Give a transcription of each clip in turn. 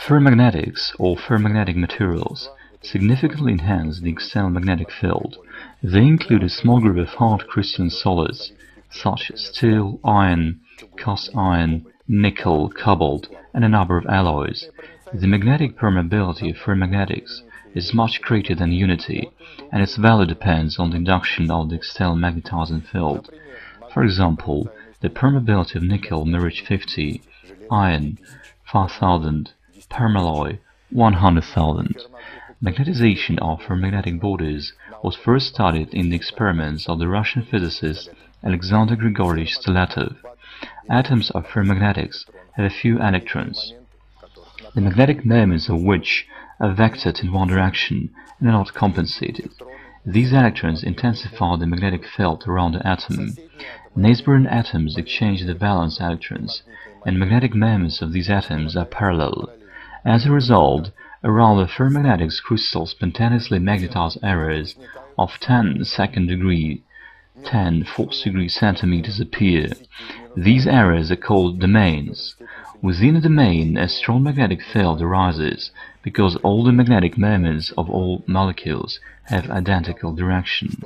Ferromagnetics, or ferromagnetic materials, significantly enhance the external magnetic field. They include a small group of hard crystalline solids, such as steel, iron, cast iron, nickel, cobalt, and a number of alloys. The magnetic permeability of ferromagnetics is much greater than unity, and its value depends on the induction of the external magnetizing field. For example, the permeability of nickel may reach 50, iron 5000, permalloy 100,000. Magnetization of ferromagnetic bodies was first studied in the experiments of the Russian physicist Alexander Grigorievich Stoletov. Atoms of ferromagnetics have a few electrons, the magnetic moments of which are vectored in one direction and are not compensated. These electrons intensify the magnetic field around the atom. Neighboring atoms exchange the valence electrons, and magnetic moments of these atoms are parallel. As a result, around the ferromagnetics crystal spontaneously magnetized areas of 10 second degree, 10 fourth degree centimeters appear. These areas are called domains. Within a domain, a strong magnetic field arises because all the magnetic moments of all molecules have identical direction.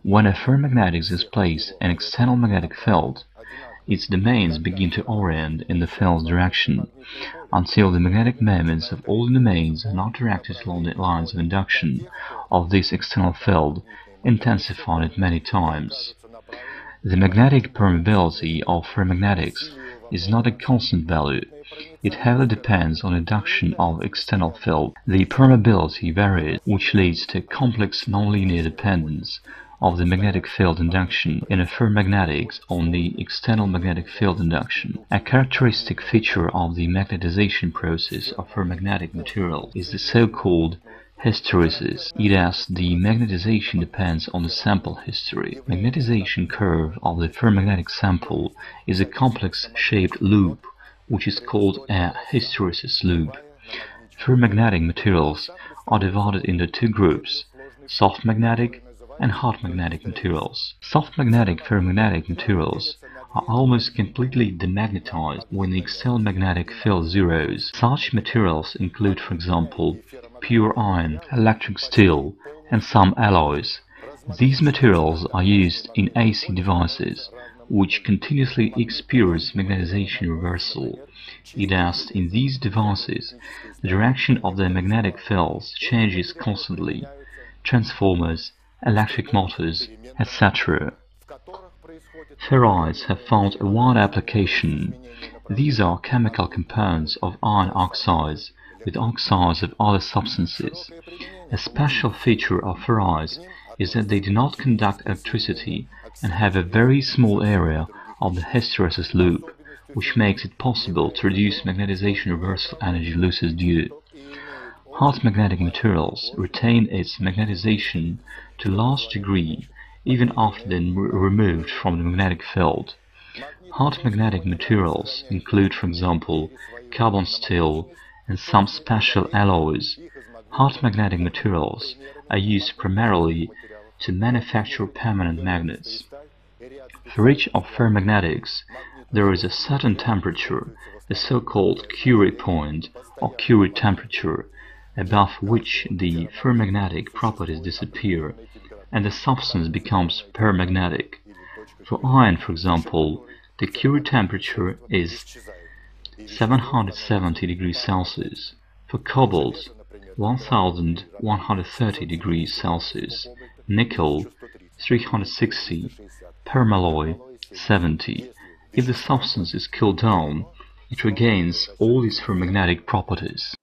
When a ferromagnetics displays an external magnetic field, its domains begin to orient in the field's direction, until the magnetic moments of all the domains are not directed along the lines of induction of this external field, intensifying it many times. The magnetic permeability of ferromagnetics is not a constant value. It heavily depends on induction of external field. The permeability varies, which leads to complex nonlinear dependence of the magnetic field induction in a ferromagnetics on the external magnetic field induction. A characteristic feature of the magnetization process of ferromagnetic material is the so-called hysteresis. The magnetization depends on the sample history. Magnetization curve of the ferromagnetic sample is a complex-shaped loop, which is called a hysteresis loop. Ferromagnetic materials are divided into two groups: soft magnetic and hard magnetic materials. Soft magnetic ferromagnetic materials are almost completely demagnetized when the external magnetic field zeroes. Such materials include, for example, pure iron, electric steel, and some alloys. These materials are used in AC devices, which continuously experience magnetization reversal. In these devices, the direction of the magnetic fields changes constantly. Transformers, electric motors, etc. Ferrites have found a wide application. These are chemical compounds of iron oxides with oxides of other substances. A special feature of ferrites is that they do not conduct electricity and have a very small area of the hysteresis loop, which makes it possible to reduce magnetization reversal energy losses due. Hard magnetic materials retain its magnetization to a large degree even after being removed from the magnetic field. Hard magnetic materials include, for example, carbon steel and some special alloys. Hard magnetic materials are used primarily to manufacture permanent magnets. For each of ferromagnetics, there is a certain temperature, the so-called Curie point or Curie temperature, above which the ferromagnetic properties disappear and the substance becomes paramagnetic. For iron, for example, the Curie temperature is 770 degrees Celsius. For cobalt, 1130 degrees Celsius. Nickel, 360. Permalloy, 70. If the substance is cooled down, it regains all its ferromagnetic properties.